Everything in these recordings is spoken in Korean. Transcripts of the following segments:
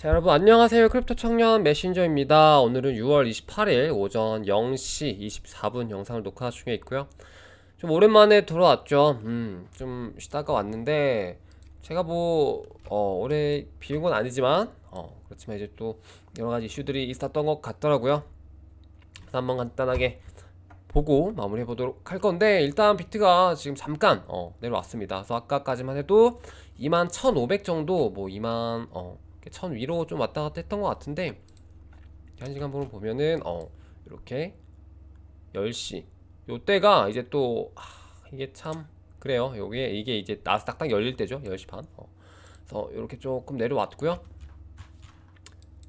자, 여러분 안녕하세요. 크립토 청년 메신저입니다. 오늘은 6월 28일 오전 0시 24분 영상을 녹화 중에 있고요. 좀 오랜만에 돌아왔죠. 좀 쉬다가 왔는데 제가 올해 비운 건 아니지만 그렇지만 이제 또 여러 가지 이슈들이 있었던 것 같더라고요. 그래서 한번 간단하게 보고 마무리해 보도록 할 건데, 일단 비트가 지금 잠깐 내려왔습니다. 그래서 아까까지만 해도 21,500 정도, 1000 위로 좀 왔다 갔다 했던 것 같은데, 한 시간 보면은 이렇게 10시 요때가 이제 또 이게 참 그래요. 이게 이제 나스닥 딱 열릴 때죠. 10시 반. 그래서 이렇게 조금 내려왔고요.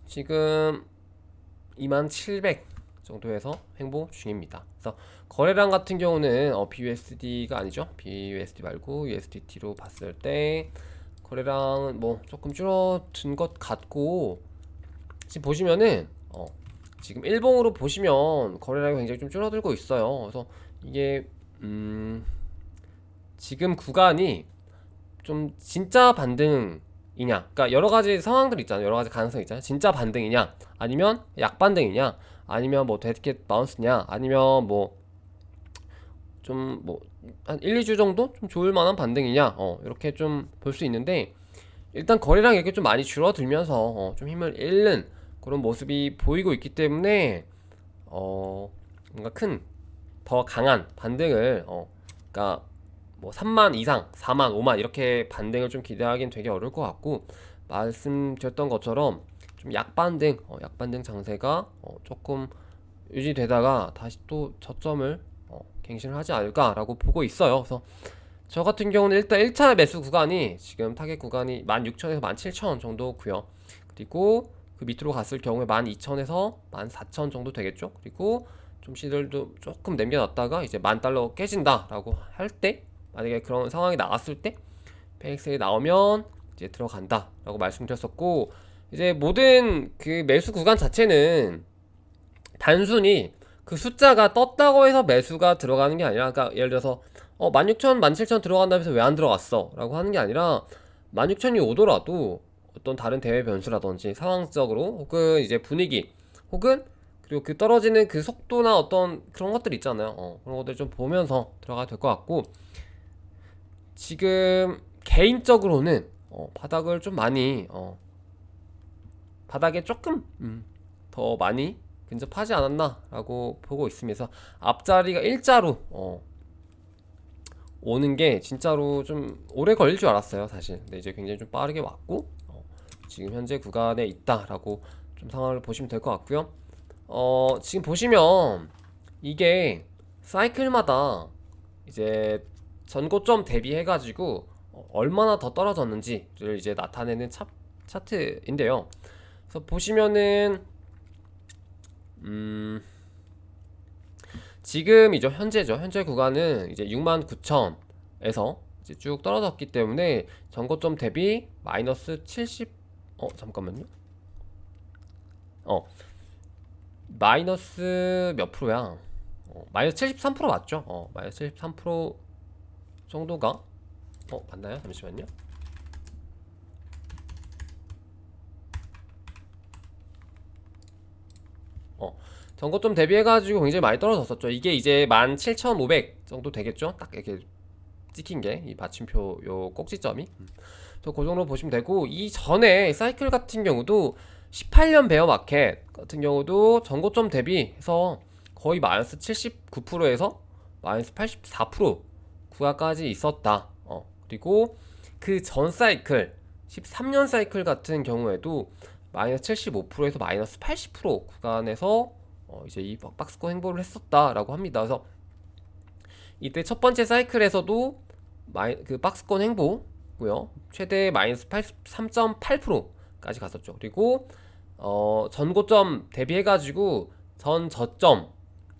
지금 2700 정도에서 횡보 중입니다. 그래서 거래량 같은 경우는 BUSD가 아니죠. BUSD 말고 USDT로 봤을 때 거래량은 조금 줄어든 것 같고, 지금 보시면은 지금 일봉으로 보시면 거래량이 굉장히 좀 줄어들고 있어요. 그래서 이게 지금 구간이 좀 진짜 반등이냐, 그러니까 여러 가지 상황들 있잖아요. 여러 가지 가능성이 있잖아요. 진짜 반등이냐, 아니면 약반등이냐, 아니면 데드캣 바운스냐, 아니면 한 1, 2주 정도 좀 좋을 만한 반등이냐, 이렇게 좀 볼 수 있는데, 일단 거래량이 이렇게 좀 많이 줄어들면서 좀 힘을 잃는 그런 모습이 보이고 있기 때문에 뭔가 더 강한 반등을 그러니까 3만 이상, 4만, 5만 이렇게 반등을 좀 기대하기는 되게 어려울 것 같고, 말씀드렸던 것처럼 좀 약반등 장세가 조금 유지되다가 다시 또 저점을 갱신을 하지 않을까라고 보고 있어요. 그래서 저 같은 경우는 일단 1차 매수 구간이 지금 타겟 구간이 16,000에서 17,000 정도고요. 그리고 그 밑으로 갔을 경우에 12,000에서 14,000 정도 되겠죠. 그리고 좀 시들도 조금 남겨놨다가 이제 10,000달러 깨진다라고 할 때, 만약에 그런 상황이 나왔을 때 페이엑스에 나오면 이제 들어간다라고 말씀드렸었고, 이제 모든 그 매수 구간 자체는 단순히 그 숫자가 떴다고 해서 매수가 들어가는 게 아니라, 그러니까 예를 들어서 16,000, 17,000 들어간다면서 왜 안 들어갔어? 라고 하는 게 아니라, 16,000이 오더라도 어떤 다른 대외 변수라든지 상황적으로, 혹은 이제 분위기, 혹은 그리고 그 떨어지는 그 속도나 어떤 그런 것들 있잖아요. 그런 것들 좀 보면서 들어가야 될 것 같고, 지금 개인적으로는 바닥을 좀 많이 바닥에 조금 더 많이 근접하지 않았나라고 보고 있으면서, 앞자리가 일자로 오는 게 진짜로 좀 오래 걸릴 줄 알았어요, 사실. 근데 이제 굉장히 좀 빠르게 왔고, 지금 현재 구간에 있다라고 좀 상황을 보시면 될 것 같고요. 지금 보시면 이게 사이클마다 이제 전고점 대비해가지고 얼마나 더 떨어졌는지를 이제 나타내는 차트인데요. 그래서 보시면은 지금이죠, 현재 구간은 이제 69,000에서 이제 쭉 떨어졌기 때문에 전고점 대비 마이너스 70, 잠깐만요. 마이너스 몇 프로야? 마이너스 73% 맞죠? 마이너스 73% 정도가 맞나요? 잠시만요. 전고점 대비해가지고 굉장히 많이 떨어졌었죠. 이게 이제 17,500 정도 되겠죠? 딱 이렇게 찍힌 게 이 받침표 요 꼭지점이. 그 정도 보시면 되고, 이 전에 사이클 같은 경우도 18년 베어 마켓 같은 경우도 전고점 대비해서 거의 마이너스 79%에서 마이너스 84% 구간까지 있었다. 그리고 그 전 사이클 13년 사이클 같은 경우에도 마이너스 75%에서 마이너스 80% 구간에서 이제 이 박스권 행보를 했었다라고 합니다. 그래서 이때 첫 번째 사이클에서도 그 박스권 행보고요. 최대 마이너스 3.8%까지 갔었죠. 그리고 전고점 대비해가지고 전 저점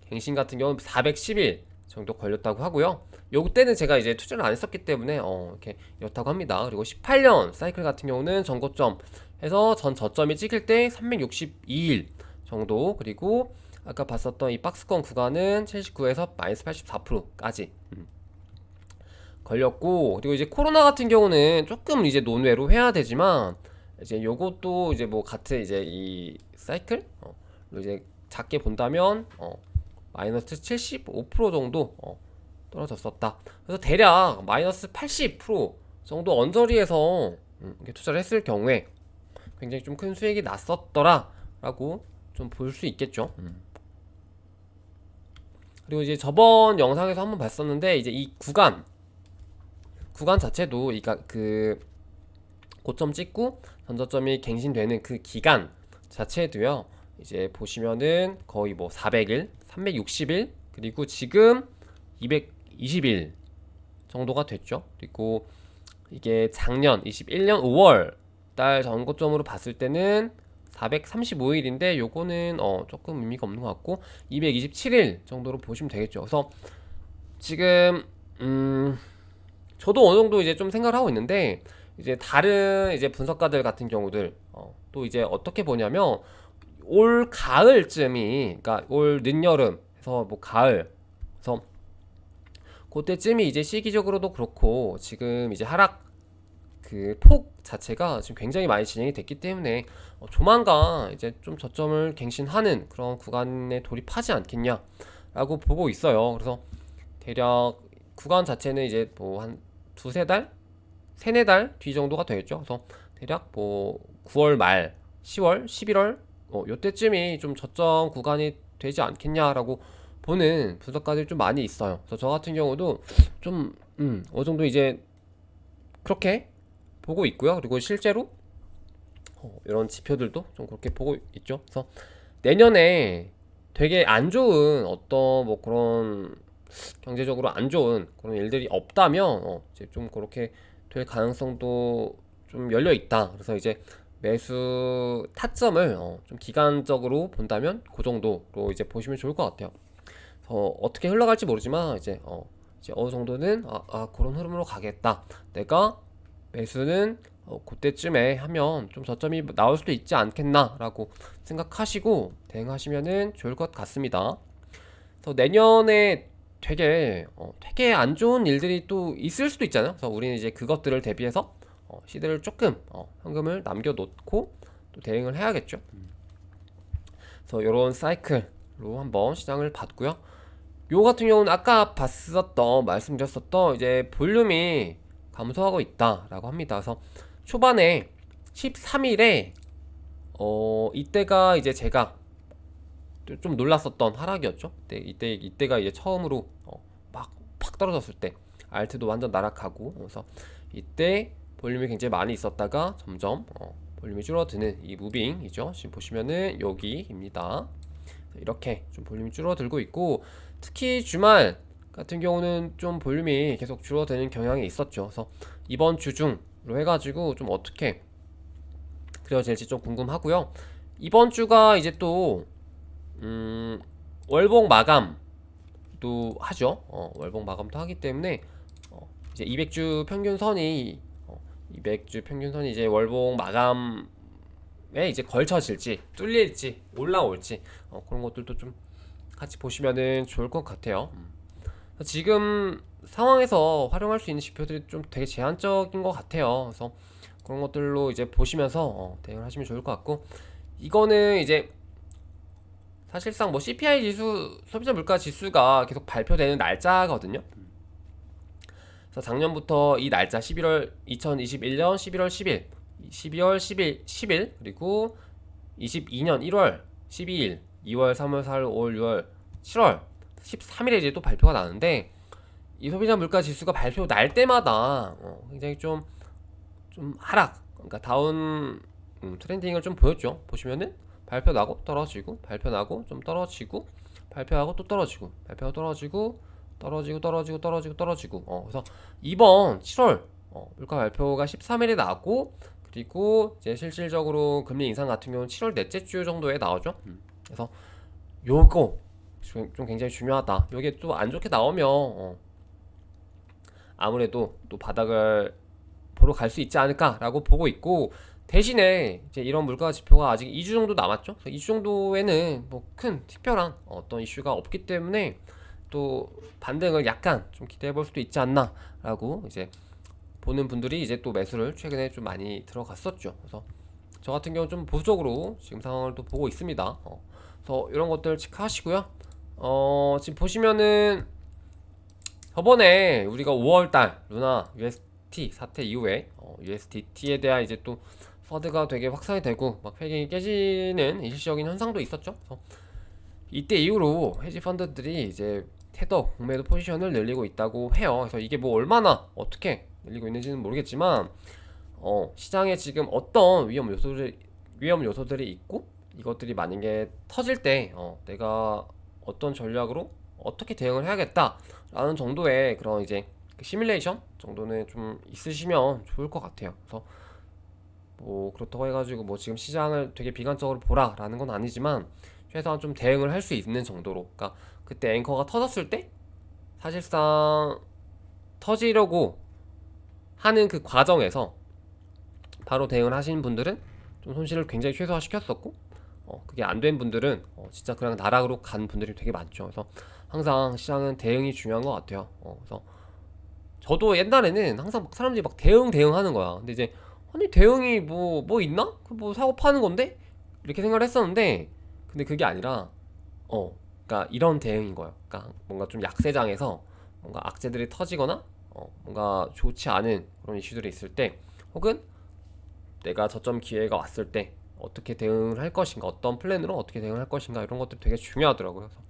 갱신 같은 경우는 410일 정도 걸렸다고 하고요. 요때는 제가 이제 투자를 안 했었기 때문에 이렇게 이렇다고 합니다. 그리고 18년 사이클 같은 경우는 전고점 해서 전 저점이 찍힐 때 362일 정도, 그리고 아까 봤었던 이 박스권 구간은 79에서 마이너스 84%까지 걸렸고, 그리고 이제 코로나 같은 경우는 조금 이제 논외로 해야 되지만, 이제 요것도 이제 뭐 같은 이제 이 사이클 로 이제 작게 본다면 마이너스 75% 정도 떨어졌었다. 그래서 대략 마이너스 80% 정도 언저리에서 이렇게 투자를 했을 경우에 굉장히 좀 큰 수익이 났었더라 라고 좀 볼 수 있겠죠. 그리고 이제 저번 영상에서 한번 봤었는데 이제 이 구간 자체도 그 고점 찍고 전저점이 갱신되는 그 기간 자체도요. 이제 보시면은 거의 뭐 400일, 360일, 그리고 지금 220일 정도가 됐죠. 그리고 이게 작년 21년 5월 달 전고점으로 봤을 때는 435일인데 요거는 조금 의미가 없는 것 같고 227일 정도로 보시면 되겠죠. 그래서 지금 저도 어느 정도 이제 좀 생각을 하고 있는데 이제 다른 이제 분석가들 같은 경우들 또 이제 어떻게 보냐면 올 가을쯤이, 그러니까 올 늦여름 해서 뭐 가을, 그래서 그때쯤이 이제 시기적으로도 그렇고 지금 이제 하락 그 폭 자체가 지금 굉장히 많이 진행이 됐기 때문에 조만간 이제 좀 저점을 갱신하는 그런 구간에 돌입하지 않겠냐라고 보고 있어요. 그래서 대략 구간 자체는 이제 뭐 한 두세 달, 세네 달 뒤 정도가 되겠죠. 그래서 대략 뭐 9월 말, 10월, 11월 요때쯤이 좀 저점 구간이 되지 않겠냐라고 보는 분석가들이 좀 많이 있어요. 그래서 저 같은 경우도 좀 어느 정도 이제 그렇게 보고 있고요. 그리고 실제로 이런 지표들도 좀 그렇게 보고 있죠. 그래서 내년에 되게 안 좋은 어떤 뭐 그런 경제적으로 안 좋은 그런 일들이 없다면 이제 좀 그렇게 될 가능성도 좀 열려 있다. 그래서 이제 매수 타점을 좀 기간적으로 본다면 그 정도로 이제 보시면 좋을 것 같아요. 어떻게 흘러갈지 모르지만 이제 어느 정도는 그런 흐름으로 가겠다. 내가 매수는 그때쯤에 하면 좀 저점이 나올 수도 있지 않겠나라고 생각하시고 대응하시면은 좋을 것 같습니다. 그래서 내년에 되게 안 좋은 일들이 또 있을 수도 있잖아요. 그래서 우리는 이제 그것들을 대비해서 시드를 조금 현금을 남겨놓고 또 대응을 해야겠죠. 그래서 이런 사이클로 한번 시장을 봤고요. 요 같은 경우는 아까 말씀드렸었던 이제 볼륨이 감소하고 있다라고 합니다. 그래서 초반에 13일에 이때가 이제 제가 좀 놀랐었던 하락이었죠. 이때가 이제 처음으로 막 팍 떨어졌을 때 알트도 완전 나락하고, 그래서 이때 볼륨이 굉장히 많이 있었다가 점점 볼륨이 줄어드는 이 무빙이죠. 지금 보시면은 여기입니다. 이렇게 좀 볼륨이 줄어들고 있고, 특히 주말 같은 경우는 좀 볼륨이 계속 줄어드는 경향이 있었죠. 그래서 이번 주 중으로 해가지고 좀 어떻게 그려질지 좀 궁금하고요. 이번 주가 이제 또 월봉 마감도 하죠. 월봉 마감도 하기 때문에 이제 200주 평균선이 200주 평균선이 이제 월봉 마감에 이제 걸쳐질지 뚫릴지 올라올지 그런 것들도 좀 같이 보시면은 좋을 것 같아요. 지금 상황에서 활용할 수 있는 지표들이 좀 되게 제한적인 것 같아요. 그래서 그런 것들로 이제 보시면서 대응을 하시면 좋을 것 같고, 이거는 이제 사실상 뭐 CPI 지수, 소비자 물가 지수가 계속 발표되는 날짜거든요. 그래서 작년부터 이 날짜 2021년 11월 10일, 12월 10일, 그리고 22년 1월 12일, 2월, 3월, 4월, 5월, 6월, 7월 13일에 이제 또 발표가 나는데, 이 소비자 물가 지수가 발표 날 때마다 굉장히 좀 하락, 그러니까 다운 트렌딩을 좀 보였죠. 보시면은 발표 나고 떨어지고, 발표 나고 좀 떨어지고, 발표하고 또 떨어지고, 발표가 떨어지고, 떨어지고. 그래서 이번 7월 물가 발표가 13일에 나고, 그리고 이제 실질적으로 금리 인상 같은 경우는 7월 넷째 주 정도에 나오죠. 그래서 요거 좀 굉장히 중요하다. 요게 또 안 좋게 나오면 아무래도 또 바닥을 보러 갈 수 있지 않을까라고 보고 있고, 대신에 이제 이런 물가 지표가 아직 2주 정도 남았죠. 2주 정도에는 뭐 큰 특별한 어떤 이슈가 없기 때문에 또 반등을 약간 좀 기대해 볼 수도 있지 않나라고 이제 보는 분들이 이제 또 매수를 최근에 좀 많이 들어갔었죠. 그래서 저 같은 경우는 좀 보수적으로 지금 상황을 또 보고 있습니다. 그래서 이런 것들 체크하시고요. 지금 보시면은 저번에 우리가 5월달 루나 UST 사태 이후에 USDT에 대한 이제 또 퍼드가 되게 확산이 되고 막 패킹이 깨지는 일시적인 현상도 있었죠. 그래서 이때 이후로 헤지 펀드들이 이제 테더 공매도 포지션을 늘리고 있다고 해요. 그래서 이게 뭐 얼마나 어떻게 늘리고 있는지는 모르겠지만 시장에 지금 어떤 위험 요소들이 있고 이것들이 만약에 터질 때 내가 어떤 전략으로 어떻게 대응을 해야겠다라는 정도의 그런 이제 그 시뮬레이션 정도는 좀 있으시면 좋을 것 같아요. 그래서 뭐 그렇다고 해가지고 뭐 지금 시장을 되게 비관적으로 보라라는 건 아니지만 최소한 좀 대응을 할 수 있는 정도로, 그러니까 그때 앵커가 터졌을 때 사실상 터지려고 하는 그 과정에서 바로 대응을 하시는 분들은 좀 손실을 굉장히 최소화시켰었고 그게 안 된 분들은 진짜 그냥 나락으로 간 분들이 되게 많죠. 그래서 항상 시장은 대응이 중요한 것 같아요. 그래서 저도 옛날에는 항상 막 사람들이 막 대응하는 거야. 근데 이제 아니 대응이 뭐 있나? 그 뭐 사고 파는 건데? 이렇게 생각을 했었는데 근데 그게 아니라 그러니까 이런 대응인 거예요. 그러니까 뭔가 좀 약세장에서 뭔가 악재들이 터지거나 뭔가 좋지 않은 그런 이슈들이 있을 때 혹은 내가 저점 기회가 왔을 때 어떻게 대응을 할 것인가, 어떤 플랜으로 어떻게 대응을 할 것인가 이런 것들이 되게 중요하더라고요. 그래서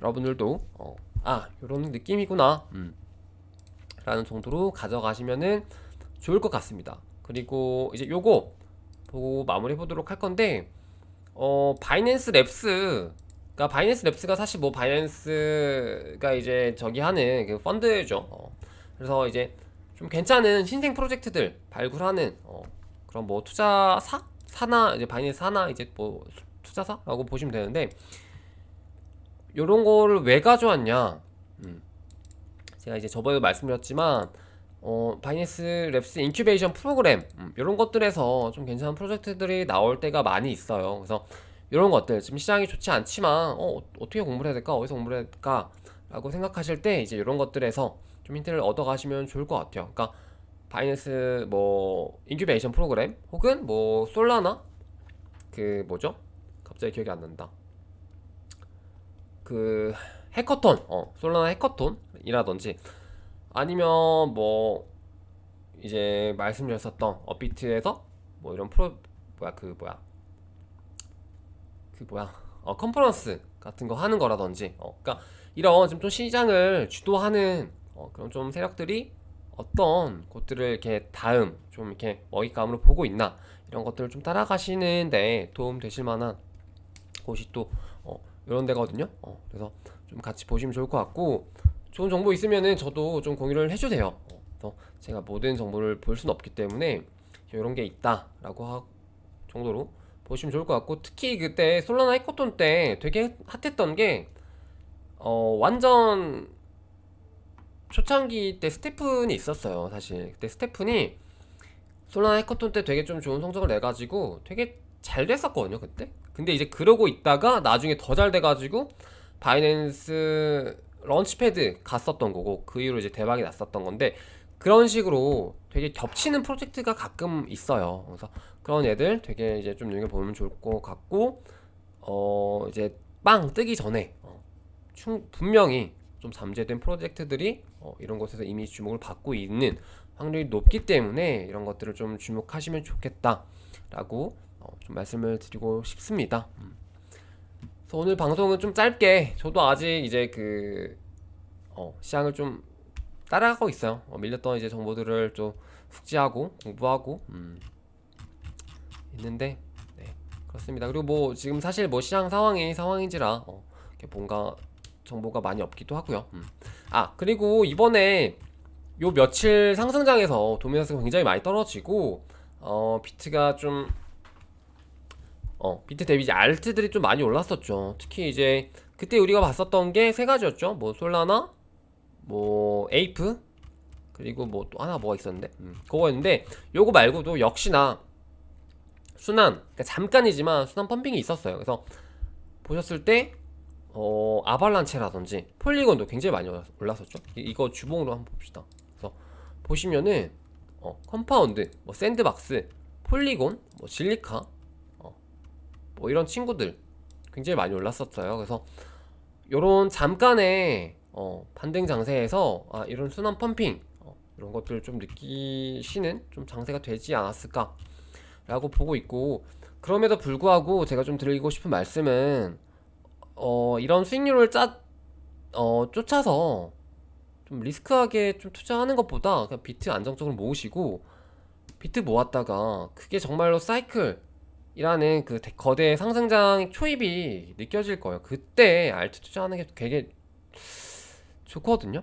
여러분들도 이런 느낌이구나 라는 정도로 가져가시면은 좋을 것 같습니다. 그리고 이제 요거 보고 마무리해 보도록 할 건데 바이낸스 랩스가 사실 뭐 바이낸스가 이제 저기 하는 그 펀드죠. 그래서 이제 좀 괜찮은 신생 프로젝트들 발굴하는 그런 뭐 사나 이제 바이낸스 사나 이제 뭐 투자사라고 보시면 되는데 요런 거를 왜 가져왔냐? 제가 이제 저번에도 말씀드렸지만 바이낸스 랩스 인큐베이션 프로그램 이런 것들에서 좀 괜찮은 프로젝트들이 나올 때가 많이 있어요. 그래서 이런 것들 지금 시장이 좋지 않지만 어떻게 공부를 해야 될까? 어디서 공부를 해야 될까? 라고 생각하실 때 이제 이런 것들에서 좀 힌트를 얻어 가시면 좋을 것 같아요. 그러니까 바이낸스 뭐 인큐베이션 프로그램 혹은 뭐 솔라나 그 뭐죠? 갑자기 기억이 안 난다. 그 해커톤 솔라나 해커톤이라든지 아니면 뭐 이제 말씀드렸었던 업비트에서 뭐 이런 컨퍼런스 같은 거 하는 거라든지 그러니까 이런 좀 시장을 주도하는 그런 좀 세력들이 어떤 곳들을 이렇게 다음 좀 이렇게 먹잇감으로 보고 있나 이런 것들을 좀 따라가시는데 도움 되실 만한 곳이 또 이런 데거든요. 그래서 좀 같이 보시면 좋을 것 같고 좋은 정보 있으면은 저도 좀 공유를 해주세요. 그래서 제가 모든 정보를 볼 수는 없기 때문에 이런 게 있다라고 정도로 보시면 좋을 것 같고 특히 그때 솔라나 해커톤 때 되게 핫했던 게 완전 초창기 때 스테픈이 있었어요. 사실 그때 스테픈이 솔라나 해커톤 때 되게 좀 좋은 성적을 내가지고 되게 잘 됐었거든요 그때. 근데 이제 그러고 있다가 나중에 더 잘 돼가지고 바이낸스 런치패드 갔었던 거고 그 이후로 이제 대박이 났었던 건데 그런 식으로 되게 겹치는 프로젝트가 가끔 있어요. 그래서 그런 애들 되게 이제 좀 눈여겨보면 좋을 것 같고 이제 빵 뜨기 전에 분명히 좀 잠재된 프로젝트들이 이런 곳에서 이미 주목을 받고 있는 확률이 높기 때문에 이런 것들을 좀 주목하시면 좋겠다라고 좀 말씀을 드리고 싶습니다. 그래서 오늘 방송은 좀 짧게 저도 아직 이제 그 시장을 좀 따라가고 있어요. 밀렸던 이제 정보들을 좀 숙지하고 공부하고 있는데 네, 그렇습니다. 그리고 뭐 지금 사실 뭐 시장 상황인지라 이렇게 뭔가 정보가 많이 없기도 하고요. 그리고 이번에 요 며칠 상승장에서 도미노스가 굉장히 많이 떨어지고 비트가 좀 비트 대비 이제 알트들이 좀 많이 올랐었죠. 특히 이제 그때 우리가 봤었던 게 세 가지였죠. 뭐 솔라나, 뭐 에이프, 그리고 뭐 또 하나 뭐가 있었는데 그거였는데 요거 말고도 역시나 그러니까 잠깐이지만 순환 펌핑이 있었어요. 그래서 보셨을 때 아발란체라든지 폴리곤도 굉장히 많이 올랐었죠. 이거 주봉으로 한번 봅시다. 그래서 보시면은 컴파운드, 뭐 샌드박스, 폴리곤, 뭐 질리카, 뭐 이런 친구들 굉장히 많이 올랐었어요. 그래서 요런 잠깐의 반등 장세에서 이런 순환 펌핑 이런 것들을 좀 느끼시는 좀 장세가 되지 않았을까 라고 보고 있고, 그럼에도 불구하고 제가 좀 드리고 싶은 말씀은 이런 수익률을 쫓아서 좀 리스크하게 좀 투자하는 것보다 그냥 비트 안정적으로 모으시고, 비트 모았다가 그게 정말로 사이클이라는 그 거대 상승장 초입이 느껴질 거예요. 그때 알트 투자하는 게 되게 좋거든요.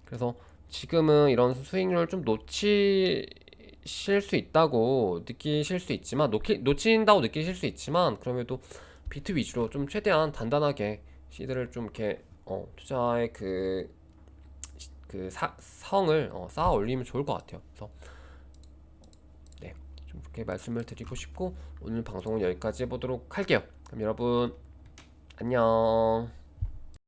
그래서 지금은 이런 수익률을 좀 놓치실 수 있다고 느끼실 수 있지만, 놓친다고 느끼실 수 있지만, 그럼에도 비트 위주로 좀 최대한 단단하게 시드를 좀 이렇게 투자의 성을 쌓아 올리면 좋을 것 같아요. 그래서 네, 좀 그렇게 말씀을 드리고 싶고, 오늘 방송은 여기까지 해보도록 할게요. 그럼 여러분 안녕.